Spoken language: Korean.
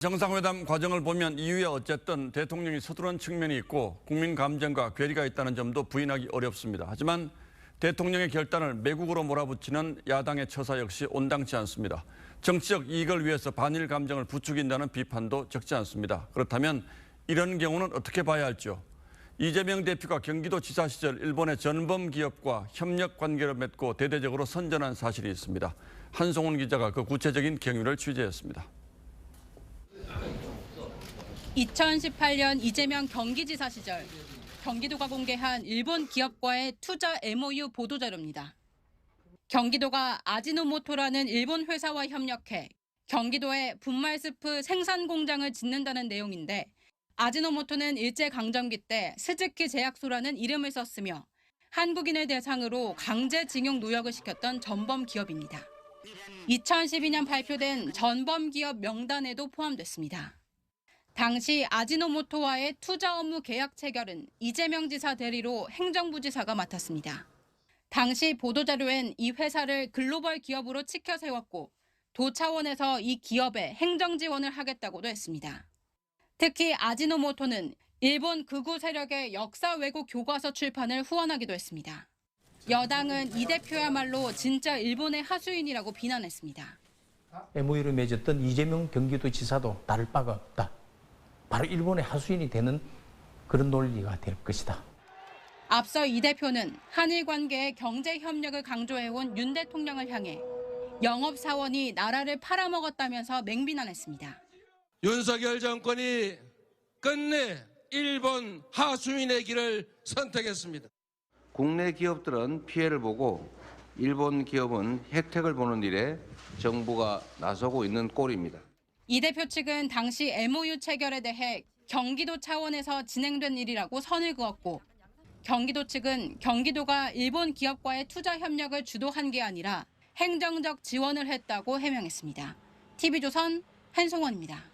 정상회담 과정을 보면 이후에 어쨌든 대통령이 서두른 측면이 있고 국민 감정과 괴리가 있다는 점도 부인하기 어렵습니다. 하지만 대통령의 결단을 매국으로 몰아붙이는 야당의 처사 역시 온당치 않습니다. 정치적 이익을 위해서 반일 감정을 부추긴다는 비판도 적지 않습니다. 그렇다면 이런 경우는 어떻게 봐야 할지요? 이재명 대표가 경기도지사 시절 일본의 전범 기업과 협력 관계를 맺고 대대적으로 선전한 사실이 있습니다. 한송훈 기자가 그 구체적인 경위를 취재했습니다. 2018년 이재명 경기지사 시절 경기도가 공개한 일본 기업과의 투자 MOU 보도자료입니다. 경기도가 아지노모토라는 일본 회사와 협력해 경기도에 분말스프 생산 공장을 짓는다는 내용인데 아지노모토는 일제강점기 때 스즈키 제약소라는 이름을 썼으며 한국인을 대상으로 강제징용 노역을 시켰던 전범 기업입니다. 2012년 발표된 전범 기업 명단에도 포함됐습니다. 당시 아지노모토와의 투자 업무 계약 체결은 이재명 지사 대리로 행정부지사가 맡았습니다. 당시 보도자료엔 이 회사를 글로벌 기업으로 치켜 세웠고 도 차원에서 이 기업에 행정 지원을 하겠다고도 했습니다. 특히 아지노모토는 일본 극우 세력의 역사 왜곡 교과서 출판을 후원하기도 했습니다. 여당은 이 대표야말로 진짜 일본의 하수인이라고 비난했습니다. MOU를 맺었던 이재명 경기도지사도 다를 바가 없다. 바로 일본의 하수인이 되는 그런 논리가 될 것이다. 앞서 이 대표는 한일 관계의 경제 협력을 강조해온 윤 대통령을 향해 영업사원이 나라를 팔아먹었다면서 맹비난했습니다. 윤석열 정권이 끝내 일본 하수인의 길을 선택했습니다. 국내 기업들은 피해를 보고 일본 기업은 혜택을 보는 일에 정부가 나서고 있는 꼴입니다. 이 대표 측은 당시 MOU 체결에 대해 경기도 차원에서 진행된 일이라고 선을 그었고 경기도 측은 경기도가 일본 기업과의 투자 협력을 주도한 게 아니라 행정적 지원을 했다고 해명했습니다. TV조선 한송원입니다.